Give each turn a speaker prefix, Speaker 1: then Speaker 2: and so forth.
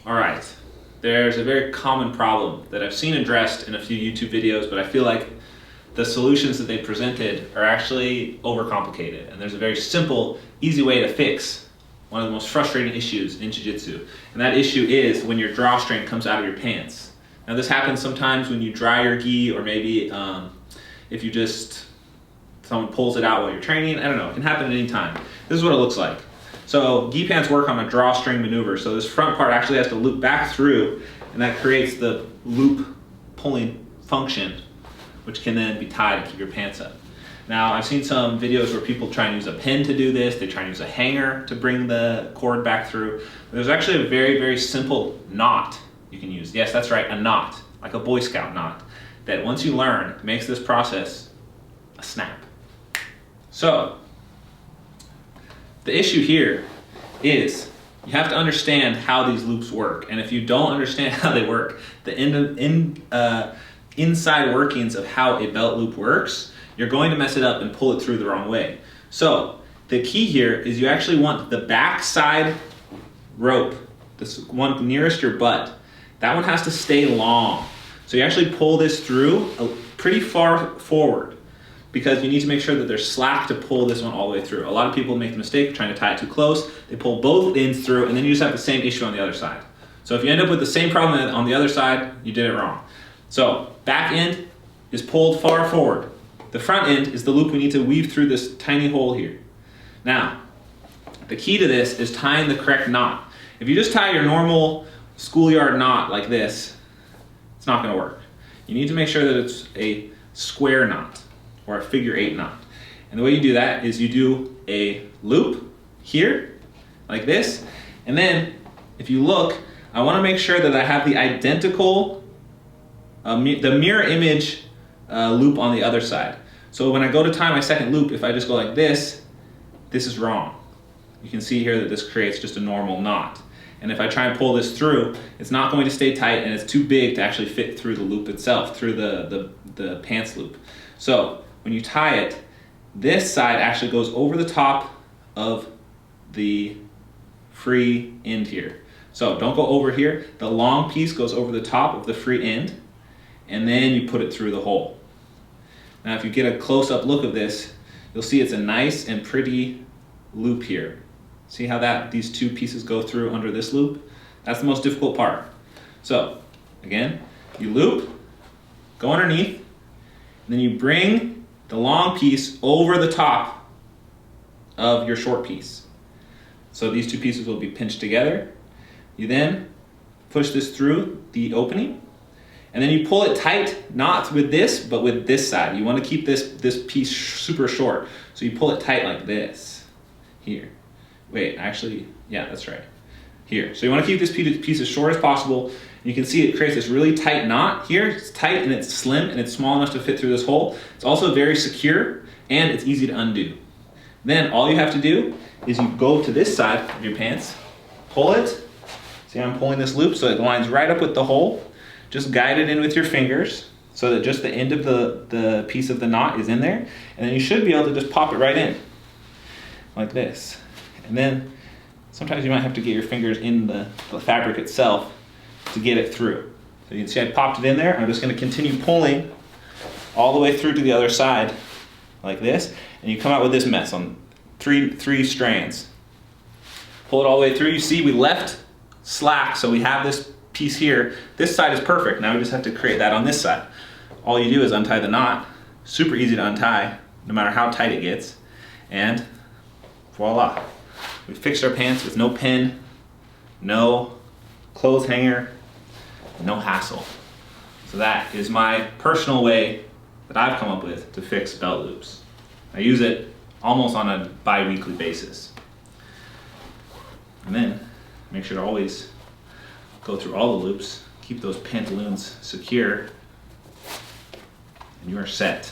Speaker 1: All right, there's a very common problem that I've seen addressed in a few YouTube videos, but I feel like the solutions that they presented are actually overcomplicated. And there's a very simple, easy way to fix one of the most frustrating issues in Jiu-Jitsu. And that issue is when your drawstring comes out of your pants. Now this happens sometimes when you dry your gi, or maybe if you someone pulls it out while you're training. I don't know, it can happen at any time. This is what it looks like. So gi pants work on a drawstring maneuver. So this front part actually has to loop back through, and that creates the loop pulling function, which can then be tied to keep your pants up. Now, I've seen some videos where people try and use a pin to do this. They try and use a hanger to bring the cord back through. But there's actually a very, very simple knot you can use. Yes, that's right, a knot, like a Boy Scout knot, that once you learn, makes this process a snap. So, the issue here is you have to understand how these loops work. And if you don't understand how they work, the inside workings of how a belt loop works, you're going to mess it up and pull it through the wrong way. So the key here is you actually want the back side rope, this one nearest your butt, that one has to stay long. So you actually pull this through pretty far forward, because you need to make sure that there's slack to pull this one all the way through. A lot of people make the mistake of trying to tie it too close. They pull both ends through, and then you just have the same issue on the other side. So if you end up with the same problem on the other side, you did it wrong. So back end is pulled far forward. The front end is the loop we need to weave through this tiny hole here. Now, the key to this is tying the correct knot. If you just tie your normal schoolyard knot like this, it's not gonna work. You need to make sure that it's a square knot or a figure 8 knot. And the way you do that is you do a loop here, like this, and then if you look, I wanna make sure that I have the identical, the mirror image loop on the other side. So when I go to tie my second loop, if I just go like this is wrong. You can see here that this creates just a normal knot. And if I try and pull this through, it's not going to stay tight, and it's too big to actually fit through the loop itself, through the pants loop. So when you tie it, this side actually goes over the top of the free end here. So don't go over here. The long piece goes over the top of the free end, and then you put it through the hole. Now if you get a close-up look of this, you'll see it's a nice and pretty loop here. See how these two pieces go through under this loop? That's the most difficult part. So again, you loop, go underneath, and then you bring the long piece over the top of your short piece. So these two pieces will be pinched together. You then push this through the opening, and then you pull it tight, not with this, but with this side. You want to keep this piece super short. So you pull it tight like this, here. Wait, actually, yeah, that's right, here. So you want to keep this piece as short as possible. You can see it creates this really tight knot here. It's tight and it's slim and it's small enough to fit through this hole. It's also very secure and it's easy to undo. Then all you have to do is you go to this side of your pants, pull it. See how I'm pulling this loop so it lines right up with the hole. Just guide it in with your fingers so that just the end of the piece of the knot is in there. And then you should be able to just pop it right in, like this. And then sometimes you might have to get your fingers in the fabric itself to get it through. So you can see I popped it in there. I'm just gonna continue pulling all the way through to the other side, like this, and you come out with this mess on three strands. Pull it all the way through. You see we left slack, so we have this piece here. This side is perfect. Now we just have to create that on this side. All you do is untie the knot. Super easy to untie, no matter how tight it gets. And voila. We fixed our pants with no pin, no clothes hanger, no hassle. So that is my personal way that I've come up with to fix belt loops. I use it almost on a bi-weekly basis. And then make sure to always go through all the loops, keep those pantaloons secure, and you are set.